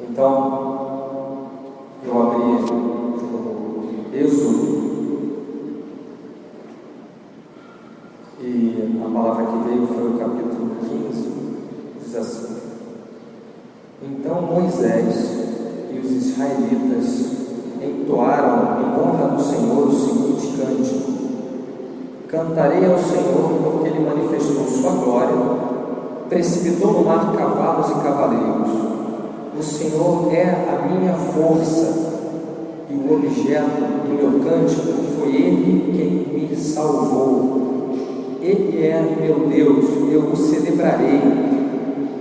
Então, eu abri o Êxodo e a palavra que veio foi o capítulo 15, diz assim: Então Moisés e os israelitas entoaram em honra do Senhor o seguinte cântico: Cantarei ao Senhor porque Ele manifestou sua glória, precipitou no mar cavalos e cavaleiros. O Senhor é a minha força e o objeto do meu cântico foi Ele quem me salvou. Ele é meu Deus, eu o celebrarei.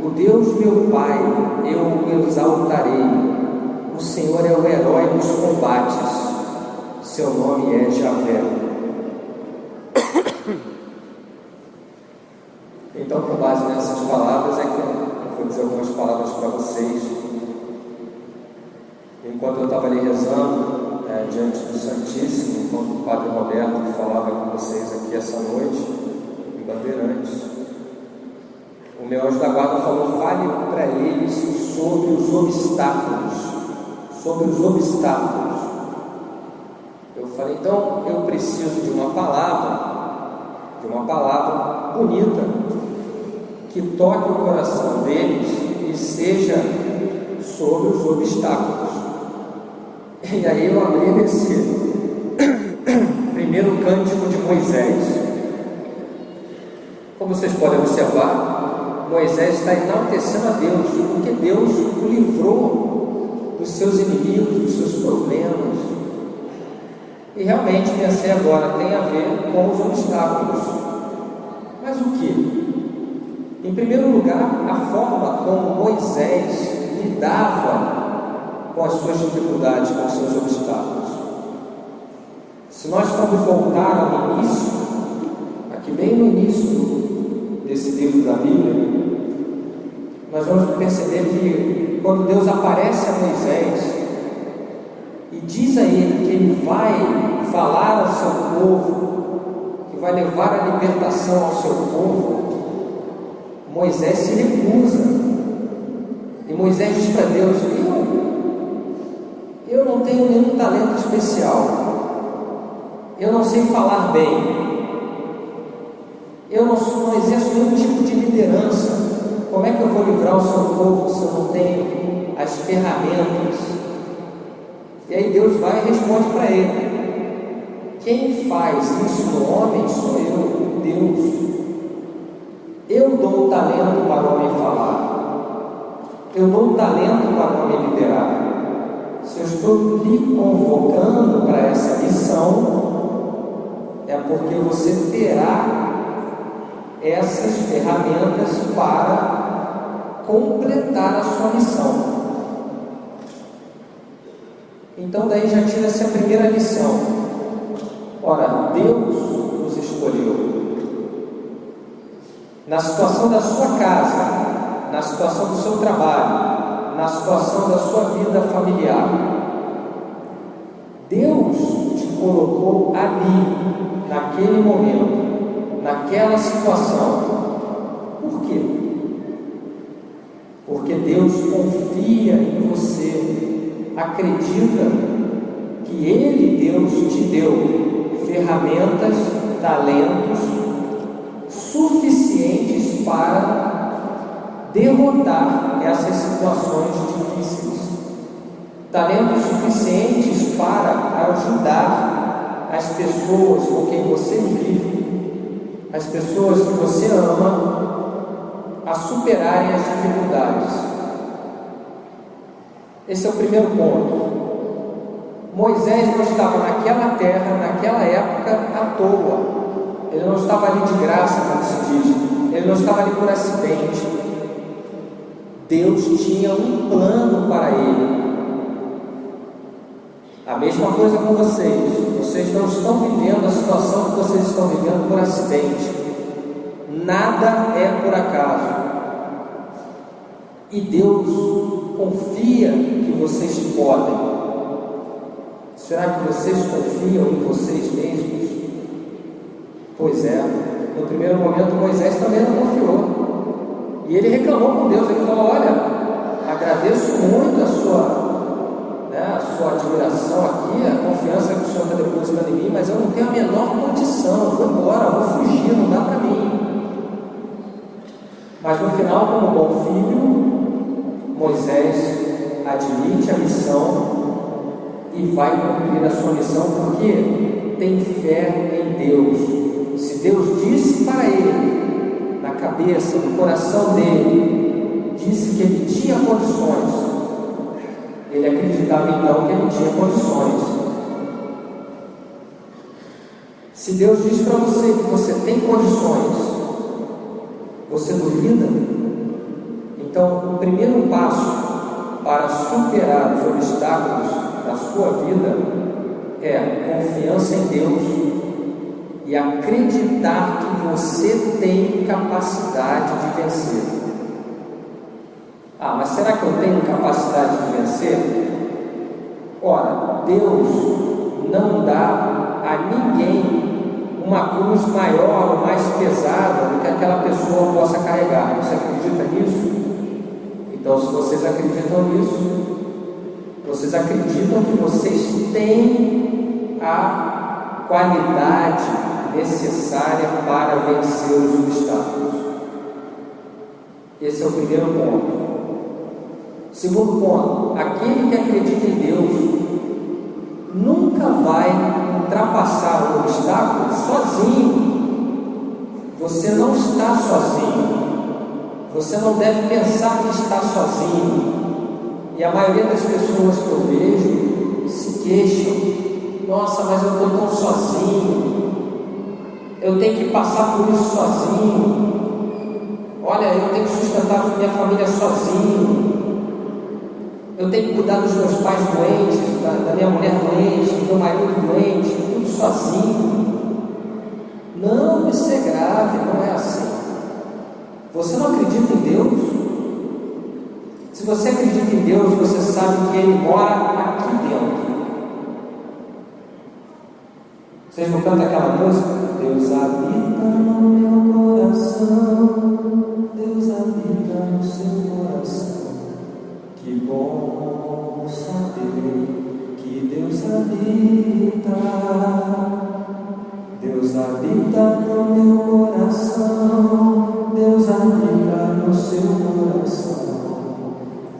O Deus meu Pai, eu o exaltarei. O Senhor é o herói dos combates, seu nome é Javé. Então, com base nessas palavras, é que eu vou dizer algumas palavras para vocês. Enquanto eu estava ali rezando, diante do Santíssimo, enquanto o Padre Roberto falava com vocês aqui essa noite, em Bandeirantes, o meu anjo da guarda falou: fale para eles sobre os obstáculos. Sobre os obstáculos. Eu falei: então eu preciso de uma palavra bonita, que toque o coração deles e seja sobre os obstáculos. E aí eu abri nesse primeiro cântico de Moisés. Como vocês podem observar, Moisés está enaltecendo a Deus, porque Deus o livrou dos seus inimigos, dos seus problemas. E realmente pensei agora, tem a ver com os obstáculos. Mas o que? Em primeiro lugar, a forma como Moisés lidava com as suas dificuldades, com os seus obstáculos. Se nós formos voltar ao início, aqui bem no início desse livro da Bíblia, nós vamos perceber que quando Deus aparece a Moisés e diz a ele que ele vai falar ao seu povo, que vai levar a libertação ao seu povo, Moisés se recusa. E Moisés diz para Deus: eu não tenho nenhum talento especial, eu não sei falar bem, eu não exerço nenhum tipo de liderança. Como é que eu vou livrar o seu povo se eu não tenho as ferramentas? E aí Deus vai e responde para ele: quem faz isso no homem sou eu, Deus. Eu dou o talento para o homem falar, eu dou o talento para o homem liderar. Se eu estou lhe convocando para essa missão, é porque você terá essas ferramentas para completar a sua missão. Então daí já tira essa primeira lição. Ora, Deus nos escolheu. Na situação da sua casa, na situação do seu trabalho, na situação da sua vida familiar, Deus te colocou ali, naquele momento, naquela situação. Por quê? Porque Deus confia em você, acredita que Ele, Deus, te deu ferramentas, talentos suficientes para derrotar essas situações difíceis, talentos suficientes para ajudar as pessoas com quem você vive, as pessoas que você ama, a superarem as dificuldades. Esse é o primeiro ponto. Moisés não estava naquela terra, naquela época, à toa. Ele não estava ali de graça, como se diz. Ele não estava ali por acidente. Deus tinha um plano para ele. A mesma coisa com vocês. Vocês não estão vivendo a situação que vocês estão vivendo por acidente. Nada é por acaso. E Deus confia que vocês podem. Será que vocês confiam em vocês mesmos? Pois é, no primeiro momento Moisés também não confiou. E ele reclamou com Deus, ele falou: olha, agradeço muito a como bom filho, Moisés admite a missão e vai cumprir a sua missão, porque tem fé em Deus. Se Deus disse para ele, na cabeça, no coração dele, disse que ele tinha condições, ele acreditava então que ele tinha condições. Se Deus diz para você que você tem condições, você duvida? Então, o primeiro passo para superar os obstáculos da sua vida é confiança em Deus e acreditar que você tem capacidade de vencer. Ah, mas será que eu tenho capacidade de vencer? Ora, Deus não dá a ninguém uma cruz maior ou mais pesada do que aquela pessoa possa carregar. Você acredita nisso? Então, se vocês acreditam nisso, vocês acreditam que vocês têm a qualidade necessária para vencer os obstáculos. Esse é o primeiro ponto. Segundo ponto, aquele que acredita em Deus nunca vai ultrapassar o obstáculo sozinho. Você não está sozinho. Você não deve pensar que está sozinho. E a maioria das pessoas que eu vejo se queixam: nossa, mas eu estou tão sozinho, eu tenho que passar por isso sozinho, olha, eu tenho que sustentar minha família sozinho, eu tenho que cuidar dos meus pais doentes, da minha mulher doente, do meu marido doente, tudo sozinho. Não, isso é grave, não é assim. Você não acredita em Deus? Se você acredita em Deus, você sabe que Ele mora aqui dentro. Vocês não cantam aquela música? Deus habita no meu coração, Deus habita no seu coração. Que bom saber que Deus habita. Deus habita no meu coração, Deus habita no seu coração.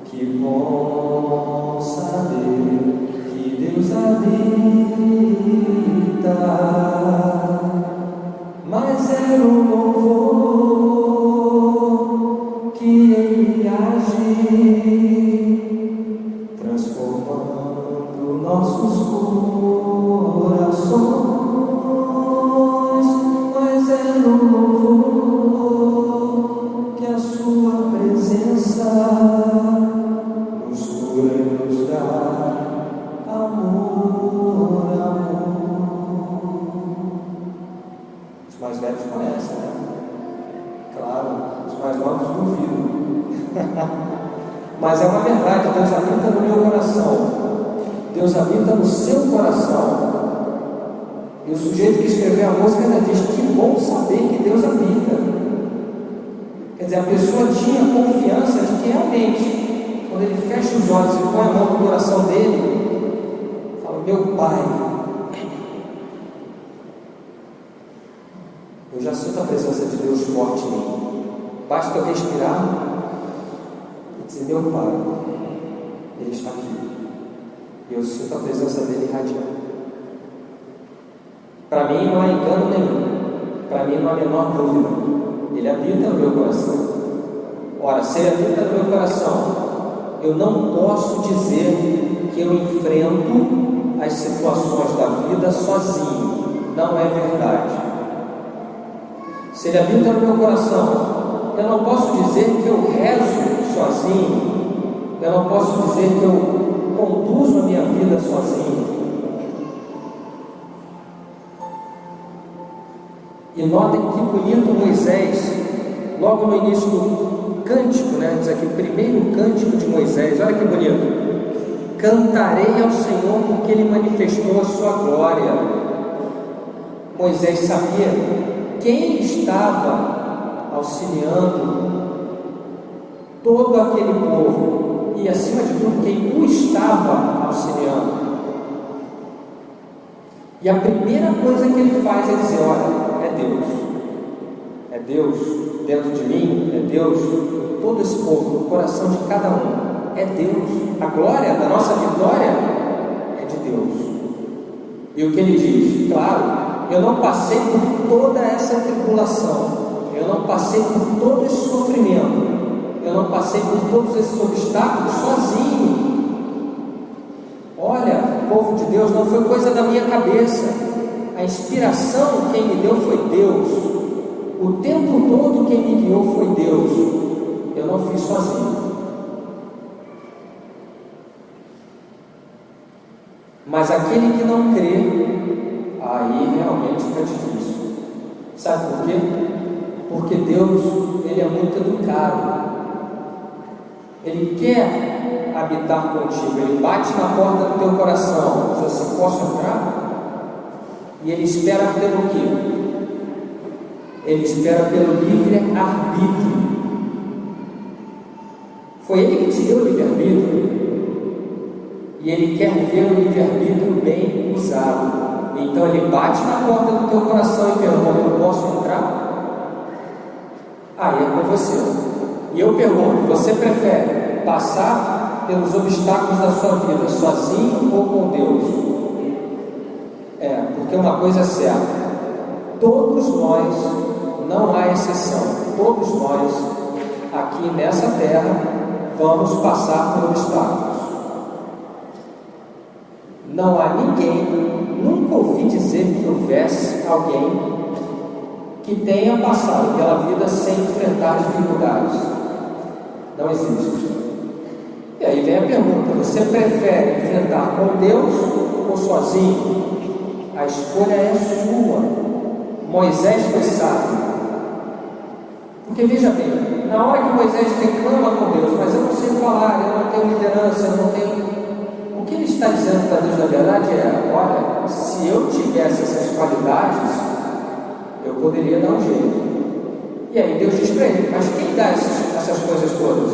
Que bom saber que Deus habita. Mas é o louvor que Ele age, transformando nossos corações. Mas é no louvor que a sua presença nos cura e nos dá amor, amor. Os mais velhos conhecem, né? Claro, os mais novos duvidam. Mas é uma verdade, Deus habita no meu coração, Deus habita no seu coração. E o sujeito que escreveu a música ainda diz: que bom saber que Deus habita. Quer dizer, a pessoa tinha confiança de que realmente, quando ele fecha os olhos e põe a mão no coração dele, fala: meu Pai, eu já sinto a presença de Deus forte em mim. Basta eu respirar e dizer: meu Pai, Ele está aqui. E eu sinto a presença dele irradiando. Para mim não há engano nenhum. Para mim não há a menor dúvida. Ele habita no meu coração. Ora, se Ele habita no meu coração, eu não posso dizer que eu enfrento as situações da vida sozinho. Não é verdade. Se Ele habita no meu coração, eu não posso dizer que eu rezo sozinho. Eu não posso dizer que eu conduzo a minha vida sozinho. E notem que bonito Moisés, logo no início do cântico, né? Diz aqui, o primeiro cântico de Moisés, olha que bonito: cantarei ao Senhor porque Ele manifestou a sua glória. Moisés sabia quem estava auxiliando todo aquele povo e, acima de tudo, quem o estava auxiliando. E a primeira coisa que ele faz é dizer: olha, é Deus, dentro de mim é Deus, todo esse povo, no coração de cada um, é Deus. A glória da nossa vitória é de Deus. E o que ele diz? Claro, eu não passei por toda essa tribulação, eu não passei por todo esse sofrimento, eu não passei por todos esses obstáculos sozinho. Olha, povo de Deus, não foi coisa da minha cabeça. A inspiração quem me deu foi Deus. O tempo todo quem me guiou foi Deus. Eu não fiz sozinho. Mas aquele que não crê, aí realmente fica difícil. Sabe por quê? Porque Deus, Ele é muito educado. Ele quer habitar contigo. Ele bate na porta do teu coração. Diz assim: posso entrar? E Ele espera pelo quê? Ele espera pelo livre-arbítrio. Foi Ele que te deu o livre-arbítrio. E Ele quer ver o livre-arbítrio bem usado. Então Ele bate na porta do teu coração e pergunta: eu posso entrar? Aí é com você. E eu pergunto: você prefere passar pelos obstáculos da sua vida sozinho ou com Deus? Porque uma coisa é certa: todos nós, não há exceção, todos nós aqui nessa terra vamos passar por obstáculos. Não há ninguém, nunca ouvi dizer que houvesse alguém que tenha passado pela vida sem enfrentar dificuldades. Não existe. E aí vem a pergunta: você prefere enfrentar com Deus ou sozinho? A escolha é sua. Moisés foi sábio. Porque veja bem, na hora que Moisés reclama com Deus: mas eu não sei falar, eu não tenho liderança, eu não tenho... O que ele está dizendo para Deus, na verdade, é: olha, se eu tivesse essas qualidades, eu poderia dar um jeito. E aí Deus diz para ele: mas quem dá essas coisas todas?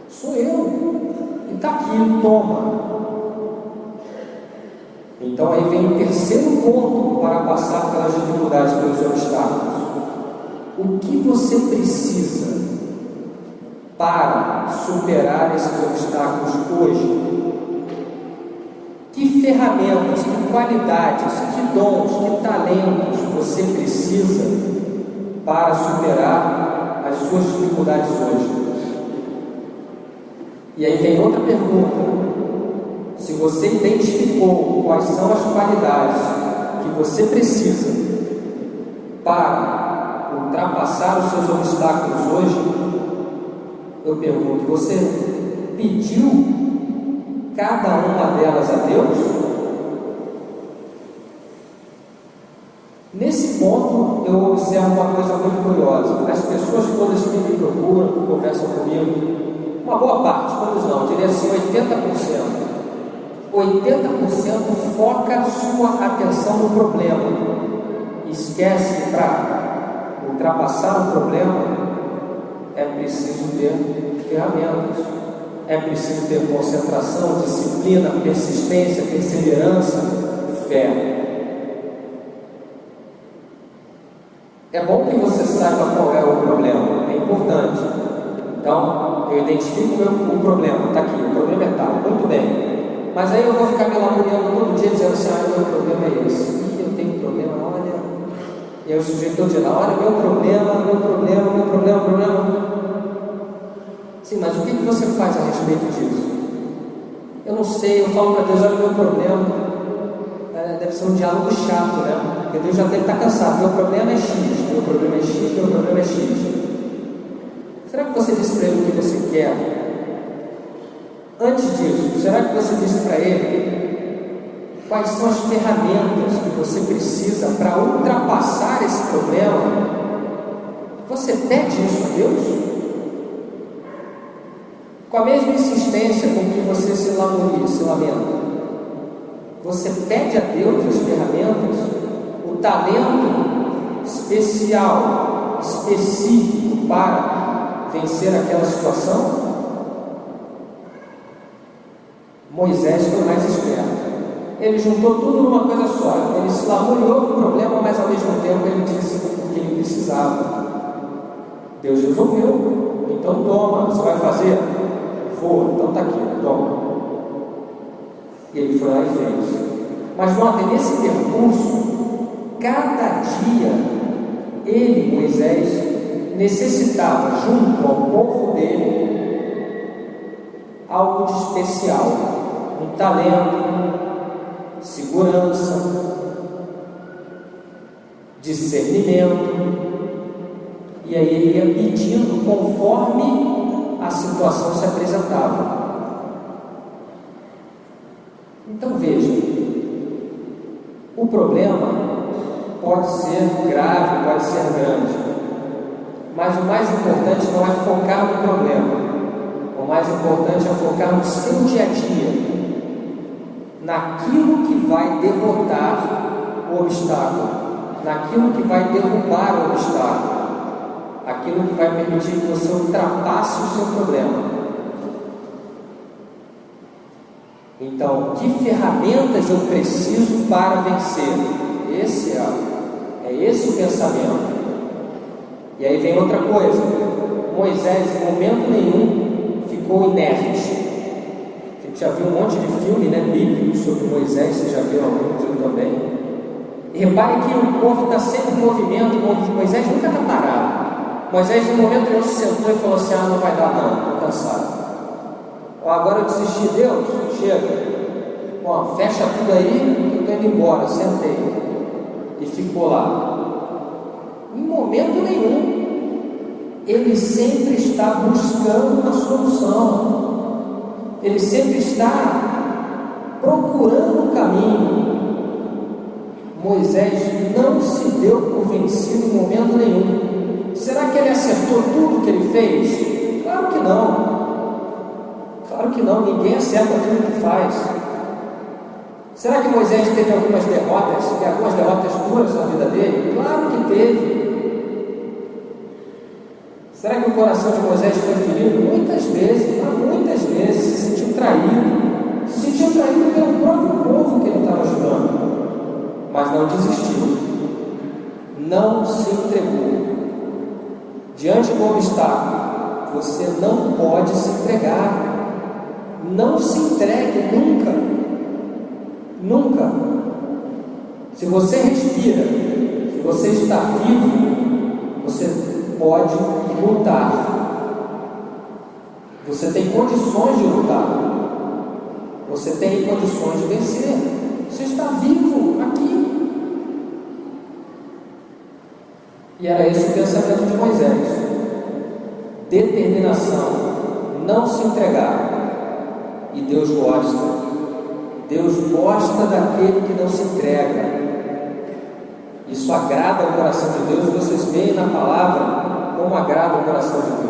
Sou eu. E está aqui, toma. Então aí vem o terceiro ponto para passar pelas dificuldades, pelos obstáculos. O que você precisa para superar esses obstáculos hoje? Que ferramentas, que qualidades, que dons, que talentos você precisa para superar as suas dificuldades hoje? E aí vem outra pergunta: se você identificou quais são as qualidades que você precisa para ultrapassar os seus obstáculos hoje, eu pergunto: você pediu cada uma delas a Deus? Nesse ponto eu observo uma coisa muito curiosa. As pessoas todas que me procuram, que conversam comigo, uma boa parte, todos não, eu diria assim 80% foca sua atenção no problema. Esquece que para ultrapassar o problema é preciso ter ferramentas, é preciso ter concentração, disciplina, persistência, perseverança, fé. É bom que você saiba qual é o problema, é importante. Então, eu identifico o problema, está aqui, o problema é tal, muito bem. Mas aí eu vou ficar me lamuriando todo dia dizendo assim: ah, meu problema é esse. Ih, eu tenho problema, olha. E aí o sujeito todo dia: olha, meu problema. Sim, mas o que você faz a respeito disso? Eu não sei, eu falo para Deus: olha, meu problema. Deve ser um diálogo chato, né? Porque Deus já deve estar cansado. Meu problema é X, meu problema é X, meu problema é X. Será que você disse para ele o que você quer? Antes disso, será que você disse para ele quais são as ferramentas que você precisa para ultrapassar esse problema? Você pede isso a Deus? Com a mesma insistência com que você se lamenta, você pede a Deus as ferramentas, o talento especial, específico para vencer aquela situação? Moisés foi mais esperto. Ele juntou tudo numa coisa só. Ele se lamuriou do problema, mas ao mesmo tempo ele disse o que ele precisava. Deus resolveu. Então toma, você vai fazer? Vou, então está aqui, toma. E ele foi lá e fez. Mas notem, nesse percurso, cada dia, ele, Moisés, necessitava, junto ao povo dele, algo de especial, um talento, segurança, discernimento. E aí ele ia pedindo conforme a situação se apresentava. Então veja, o problema pode ser grave, pode ser grande, mas o mais importante não é focar no problema. O mais importante é focar no seu dia a dia, naquilo que vai derrotar o obstáculo, naquilo que vai derrubar o obstáculo, aquilo que vai permitir que você ultrapasse o seu problema. Então, que ferramentas eu preciso para vencer? É esse o pensamento. E aí vem outra coisa. Moisés, em momento nenhum, ficou inerte. A gente já viu um monte de filme, bíblico sobre Moisés, vocês já viram alguns, eu também. E repare que o povo está sempre em movimento, Moisés nunca está parado. Moisés, no momento nenhum, se sentou e falou assim: não vai dar não, estou cansado. Agora eu desisti, Deus, chega. Fecha tudo aí, que eu estou indo embora. Sentei e ficou lá. Em momento nenhum, ele sempre está buscando uma solução. Ele sempre está procurando um caminho. Moisés não se deu por vencido em momento nenhum. Será que ele acertou tudo que ele fez? Claro que não. Claro que não, ninguém acerta tudo que faz. Será que Moisés teve algumas derrotas duras na vida dele? Claro que teve. Será que o coração de Moisés foi ferido? Muitas vezes se sentiu traído. Se sentiu traído pelo próprio povo que ele estava ajudando. Mas não desistiu. Não se entregou. Diante do obstáculo, você não pode se entregar. Não se entregue nunca. Nunca. Se você respira, se você está vivo, você pode lutar. Você tem condições de lutar. Você tem condições de vencer. Você está vivo aqui. E era esse o pensamento de Moisés. Determinação, não se entregar. E Deus gosta. Deus gosta daquele que não se entrega. Isso agrada o coração de Deus. Vocês veem na palavra como agrada o coração de Deus.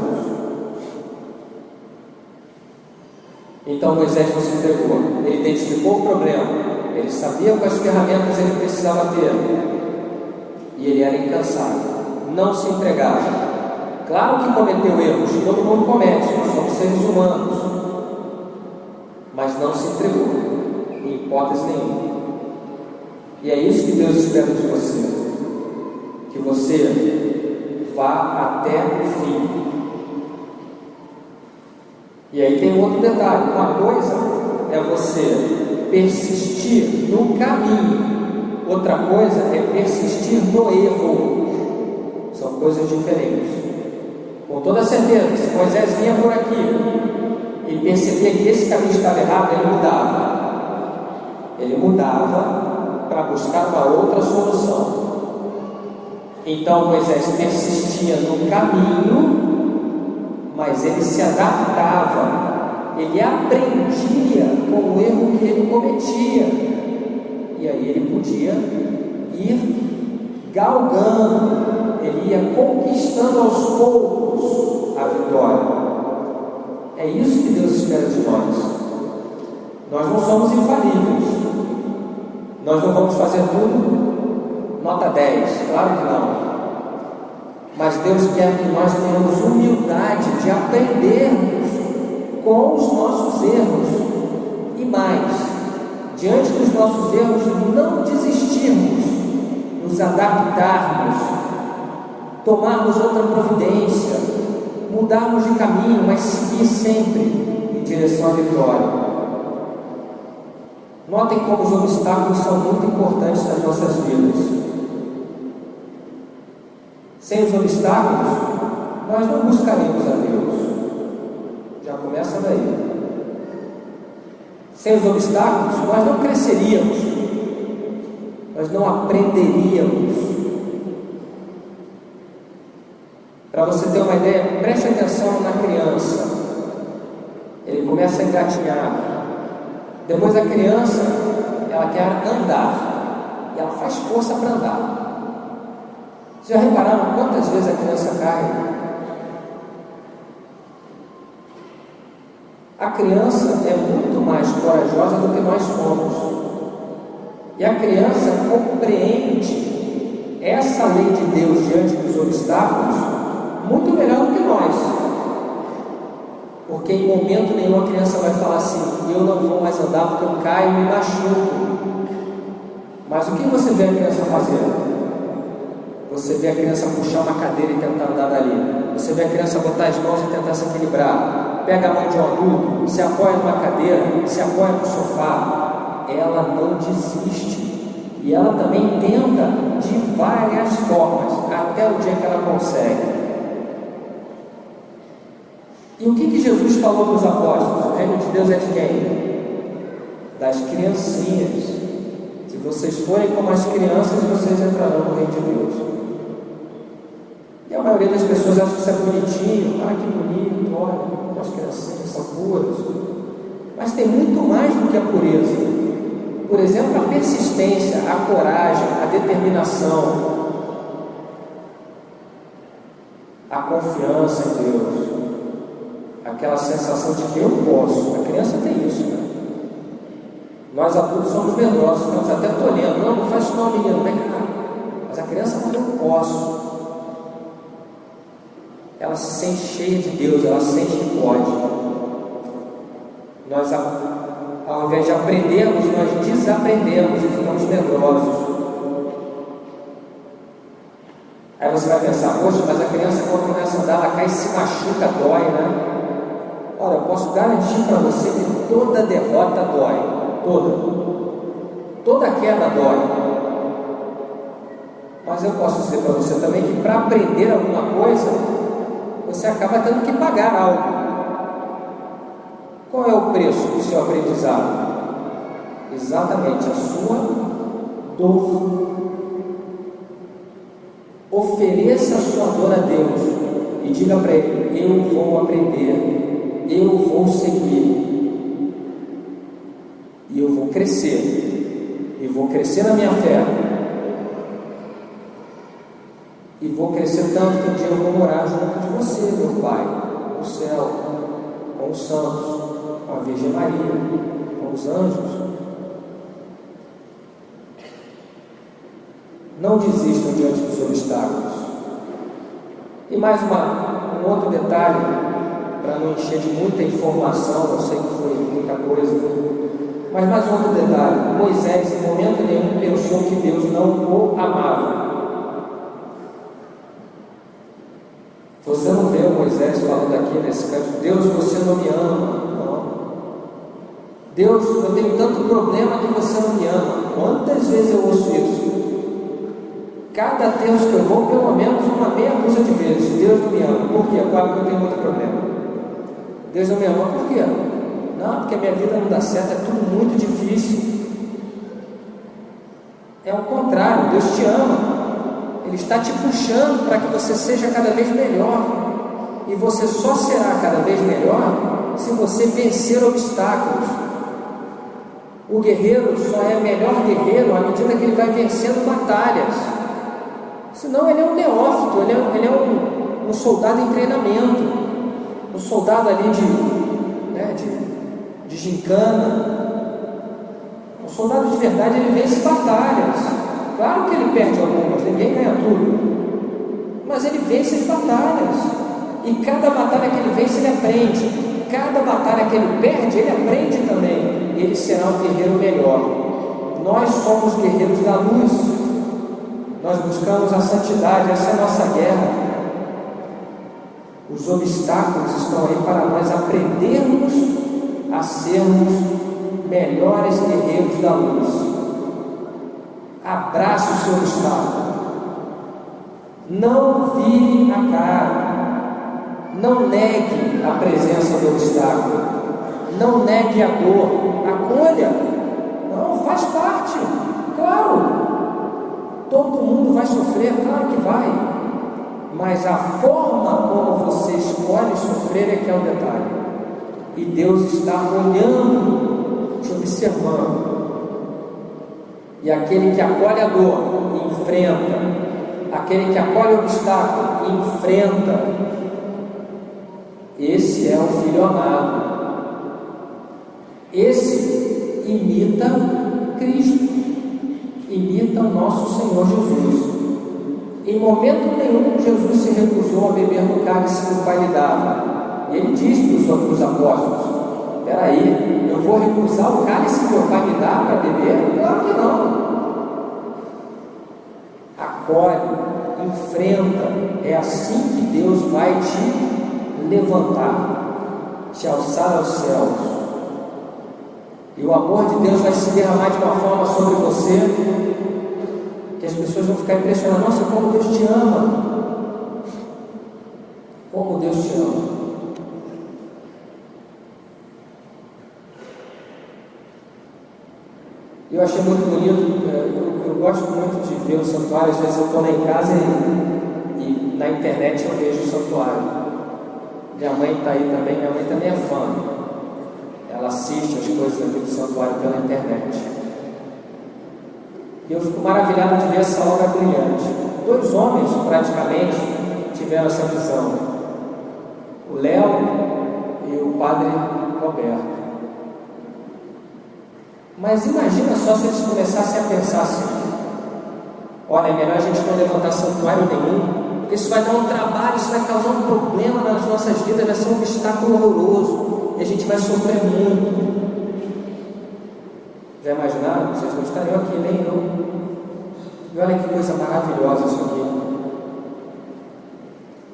Então Moisés não se entregou. Ele identificou o problema. Ele sabia quais ferramentas ele precisava ter. E ele era incansável. Não se entregava. Claro que cometeu erros. Todo mundo comete. Nós somos seres humanos. Mas não se entregou, em hipótese nenhuma. E é isso que Deus espera de você, que você vá até o fim. E aí tem outro detalhe. Uma coisa é você persistir no caminho, outra coisa é persistir no erro. São coisas diferentes. Com toda certeza, se Moisés vinha por aqui e percebia que esse caminho estava errado, ele mudava para buscar uma outra solução. Então Moisés persistia no caminho, mas ele se adaptava, ele aprendia com o erro que ele cometia, e aí ele podia ir galgando, ele ia conquistando aos poucos a vitória. É isso que Deus espera de nós. Nós não somos infalíveis. Nós não vamos fazer tudo nota 10, claro que não. Mas Deus quer que nós tenhamos humildade de aprendermos com os nossos erros. E mais, diante dos nossos erros, não desistirmos, nos adaptarmos tomarmos outra providência, mudarmos de caminho, mas seguir sempre em direção à vitória. Notem como os obstáculos são muito importantes nas nossas vidas. Sem os obstáculos, nós não buscaremos a Deus. Já começa daí. Sem os obstáculos, nós não cresceríamos, nós não aprenderíamos. Para você ter uma ideia, preste atenção na criança. Ele começa a engatinhar. Depois a criança, ela quer andar. E ela faz força para andar. Já repararam quantas vezes a criança cai? A criança é muito mais corajosa do que nós somos. E a criança compreende essa lei de Deus diante dos obstáculos muito melhor do que nós. Porque em momento nenhum a criança vai falar assim: eu não vou mais andar porque eu caio e me machuco. Mas o que você vê a criança fazer? Você vê a criança puxar uma cadeira e tentar andar dali. Você vê a criança botar as mãos e tentar se equilibrar. Pega a mão de um adulto, se apoia numa cadeira, se apoia no sofá. Ela não desiste. E ela também tenta de várias formas, até o dia que ela consegue. E o que Jesus falou para os apóstolos? O reino de Deus é de quem? Das criancinhas. Se vocês forem como as crianças, vocês entrarão no reino de Deus. E a maioria das pessoas acha que isso é bonitinho. Ah, que bonito, olha, as criancinhas são puras. Mas tem muito mais do que a pureza. Por exemplo, a persistência, a coragem, a determinação, a confiança em Deus, aquela sensação de que eu posso. A criança tem isso, né? Nós adultos somos medrosos, ficamos até tolhendo. Não faz isso não, menino, vem cá. Mas a criança fala: eu posso. Ela se sente cheia de Deus, ela sente que pode. Nós, ao invés de aprendermos, nós desaprendemos e ficamos medrosos. Aí você vai pensar: poxa, mas a criança quando começa a andar, ela cai e se machuca, dói, né? Olha, eu posso garantir para você que toda derrota dói. Toda queda dói. Mas eu posso dizer para você também que para aprender alguma coisa, você acaba tendo que pagar algo. Qual é o preço do seu aprendizado? Exatamente a sua dor. Ofereça a sua dor a Deus e diga para Ele: eu vou aprender, eu vou seguir, e eu vou crescer, e vou crescer na minha fé, e vou crescer tanto que um dia eu vou morar junto de você, meu Pai, no céu, com os santos, com a Virgem Maria, com os anjos. Não desistam diante dos obstáculos. E mais um outro detalhe, para não encher de muita informação, eu sei que foi muita coisa, mas mais um outro detalhe: Moisés em momento nenhum pensou que Deus não o amava. Você não vê o Moisés falando aqui nesse canto: Deus, você não me ama. Não. Deus, eu tenho tanto problema que você não me ama. Quantas vezes eu ouço isso? Cada terço que eu vou, pelo menos uma meia dúzia de vezes: Deus não me ama. Por quê? Claro que eu tenho muito problema. Deus não me ama. Por quê? Não, porque a minha vida não dá certo, é tudo muito difícil. É o contrário, Deus te ama. Ele está te puxando para que você seja cada vez melhor. E você só será cada vez melhor se você vencer obstáculos. O guerreiro só é melhor guerreiro à medida que ele vai vencendo batalhas. Senão ele é um neófito, ele é um soldado em treinamento, um soldado ali de gincana. Um soldado de verdade, ele vence batalhas. Claro que ele perde algumas, ninguém ganha tudo, mas ele vence as batalhas, e cada batalha que ele vence, ele aprende. Cada batalha que ele perde, ele aprende também. Ele será um guerreiro melhor. Nós somos guerreiros da luz. nós buscamos a santidade, essa é a nossa guerra. Os obstáculos estão aí para nós aprendermos a sermos melhores guerreiros da luz. Abrace o seu obstáculo. Não vire a cara. Não negue a presença do obstáculo. Não negue a dor. Acolha. Não, faz parte. Claro. Todo mundo vai sofrer, claro que vai. Mas a forma como você escolhe sofrer é que é o detalhe. E Deus está olhando, te observando. E aquele que acolhe a dor, enfrenta. Aquele que acolhe o obstáculo, enfrenta. Esse é o Filho amado. Esse imita Cristo. Imita o nosso Senhor Jesus. Em momento nenhum Jesus se recusou a beber do cálice que o Pai lhe dava. E ele diz para os apóstolos: espera aí, eu vou recusar o cálice que meu Pai me dá para beber? Claro que não. Acolhe, enfrenta. É assim que Deus vai te levantar, te alçar aos céus. E o amor de Deus vai se derramar de uma forma sobre você que as pessoas vão ficar impressionadas. Nossa, como Deus te ama. Como Deus te ama. Eu achei muito bonito. Eu gosto muito de ver o santuário. Às vezes eu estou lá em casa e na internet eu vejo o santuário. Minha mãe está aí também. Minha mãe também é fã. Ela assiste as coisas aqui do santuário pela internet. E eu fico maravilhado de ver essa obra brilhante. 2 homens, praticamente, tiveram essa visão. O Léo e o Padre Roberto. Mas imagina só se eles começassem a pensar assim: olha, é melhor a gente não levantar santuário nenhum, porque isso vai dar um trabalho, isso vai causar um problema nas nossas vidas, vai ser um obstáculo horroroso. E a gente vai sofrer muito. Já imaginaram? Vocês não estariam aqui, nem eu. E olha que coisa maravilhosa isso aqui.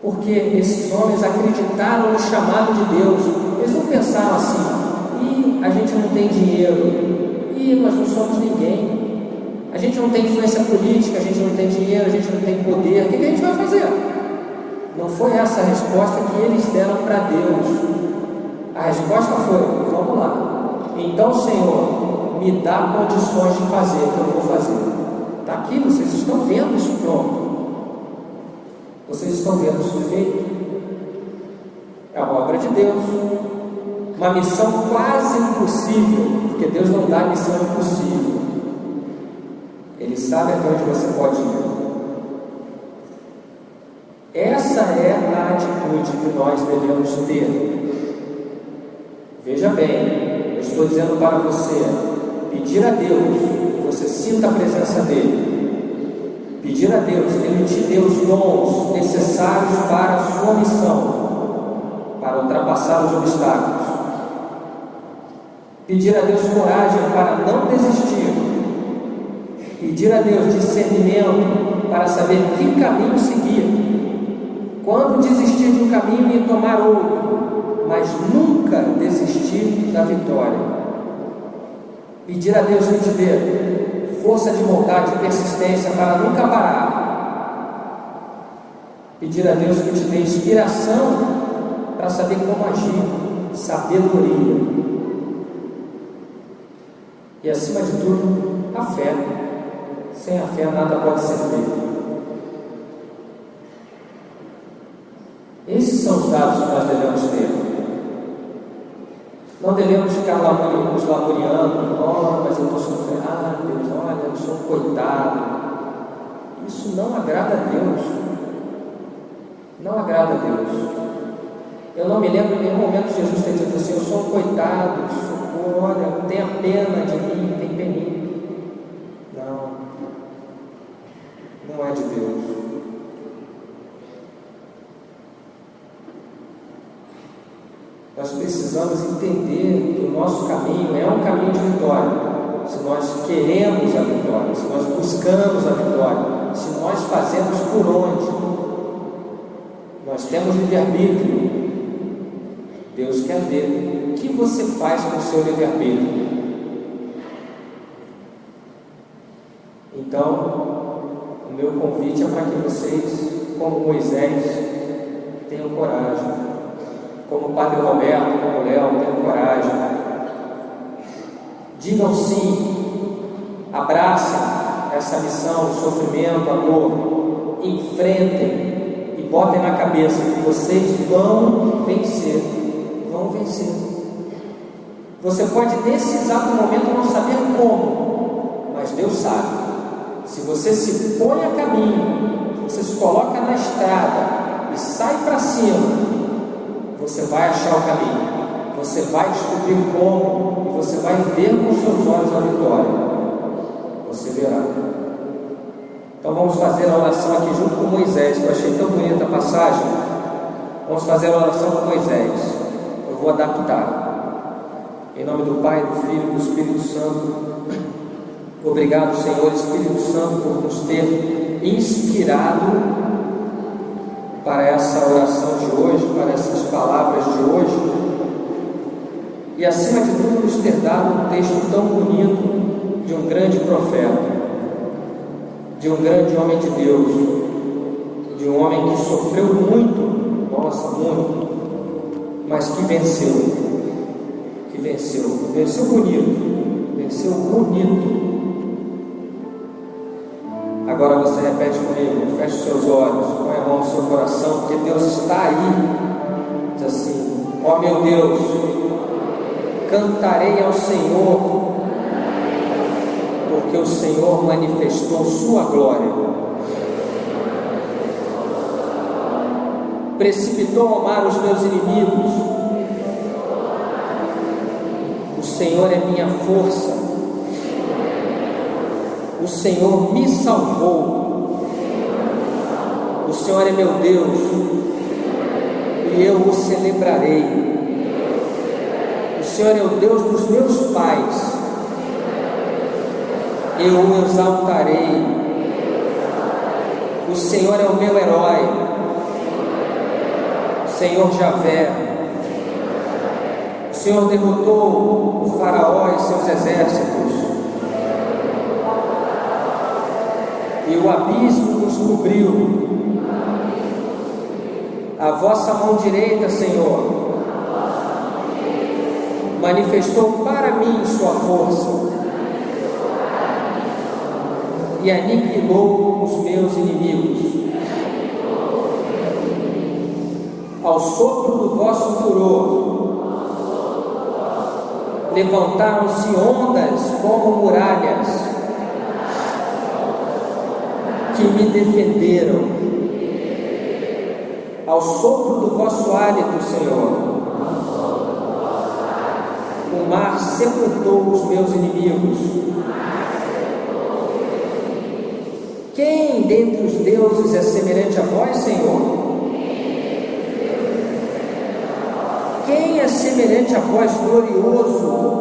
Porque esses homens acreditaram no chamado de Deus. Eles não pensaram assim: a gente não tem dinheiro, nós não somos ninguém, a gente não tem influência política, a gente não tem dinheiro, a gente não tem poder, o que a gente vai fazer? Não foi essa a resposta que eles deram para Deus. A resposta foi: vamos lá, então, Senhor, me dá condições de fazer o que eu vou fazer. Está aqui, vocês estão vendo isso pronto, vocês estão vendo isso feito. É uma obra de Deus, uma missão quase impossível, porque Deus não dá missão impossível. Ele sabe até onde você pode ir. Essa é a atitude que nós devemos ter. Veja bem, eu estou dizendo para você: pedir a Deus que você sinta a presença dEle, pedir a Deus que Ele te dê os dons necessários para a sua missão, para ultrapassar os obstáculos. Pedir a Deus coragem para não desistir. Pedir a Deus discernimento para saber que caminho seguir. Quando desistir de um caminho e tomar outro, mas nunca desistir da vitória. Pedir a Deus que te dê força de vontade e persistência para nunca parar. Pedir a Deus que te dê inspiração para saber como agir, sabedoria. E acima de tudo, a fé. Sem a fé nada pode ser feito. Esses são os dados que nós devemos ter. Não devemos ficar nos lamuriando: oh, mas eu estou sofrendo, Deus, olha, eu sou um coitado. Isso não agrada a Deus. Não agrada a Deus. Eu não me lembro em nenhum momento de Jesus ter dito assim: eu sou um coitado, socorro, olha, tenha pena de mim, tem peninha. Não é de Deus. Nós precisamos entender que o nosso caminho é um caminho de vitória. Se nós queremos a vitória, se nós buscamos a vitória, se nós fazemos por onde. Nós temos livre-arbítrio. Deus quer ver o que você faz com o seu livre-arbítrio. Então, o meu convite é para que vocês, como Moisés, tenham coragem. Como o Padre Roberto, como o Léo, tenham coragem. Digam sim, abracem essa missão, o sofrimento, a dor, enfrentem e botem na cabeça que vocês vão vencer. Vão vencer. Você pode nesse exato momento não saber como, mas Deus sabe. Se você se põe a caminho, você se coloca na estrada e sai para cima, você vai achar o caminho, você vai descobrir como, e você vai ver com seus olhos a vitória. Você verá. Então vamos fazer a oração aqui junto com Moisés, que eu achei tão bonita a passagem. Vamos fazer a oração com Moisés. Eu vou adaptar. Em nome do Pai, do Filho e do Espírito Santo. Obrigado, Senhor Espírito Santo, por nos ter inspirado para essa oração de hoje, para essas palavras de hoje, e acima de tudo nos ter dado um texto tão bonito de um grande profeta, de um grande homem de Deus, de um homem que sofreu muito, nossa, muito, mas que venceu bonito. Agora você repete comigo, feche os seus olhos, põe a mão no seu coração, porque Deus está aí. Diz assim: ó meu Deus, cantarei ao Senhor, porque o Senhor manifestou sua glória, precipitou ao mar os meus inimigos. O Senhor é minha força, o Senhor me salvou, o Senhor é meu Deus, e eu o celebrarei. O Senhor é o Deus dos meus pais, eu o exaltarei. O Senhor é o meu herói, Senhor Javé. O Senhor derrotou o faraó e seus exércitos, e o abismo nos cobriu. A vossa mão direita, Senhor, manifestou para mim sua força e aniquilou os meus inimigos. Ao sopro do vosso furor, levantaram-se ondas como muralhas, que me defenderam. Ao sopro do vosso hálito, Senhor, o mar sepultou os meus inimigos. Quem dentre os deuses é semelhante a vós, Senhor? Quem é semelhante a vós, glorioso,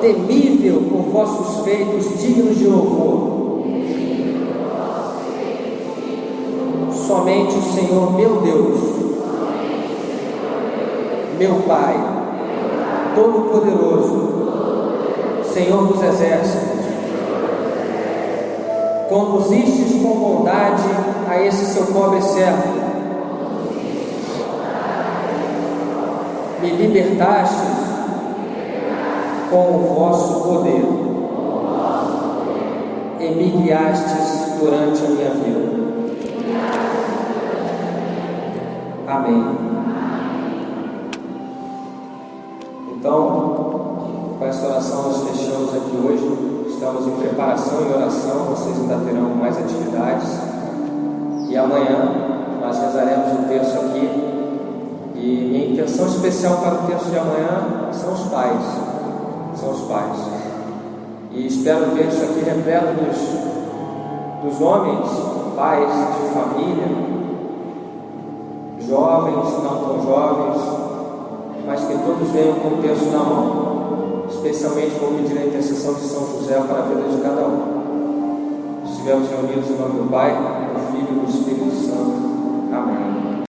temível por vossos feitos, dignos de louvor? Somente o Senhor, meu Deus, meu Pai, Todo-Poderoso, Senhor dos Exércitos, conduzistes com bondade a esse seu pobre servo, me libertastes com o vosso poder e me guiastes durante a minha vida. Amém. Então, com essa oração nós fechamos aqui hoje. Estamos em preparação e oração, vocês ainda terão mais atividades. E amanhã nós rezaremos o terço aqui. E minha intenção especial para o terço de amanhã são os pais. São os pais. E espero ver isso aqui repleto dos homens, pais de família, jovens, não tão jovens, mas que todos venham com o terço na mão. Especialmente vou pedir a intercessão de São José para a vida de cada um. Estivemos reunidos em nome do Pai, do Filho e do Espírito Santo. Amém.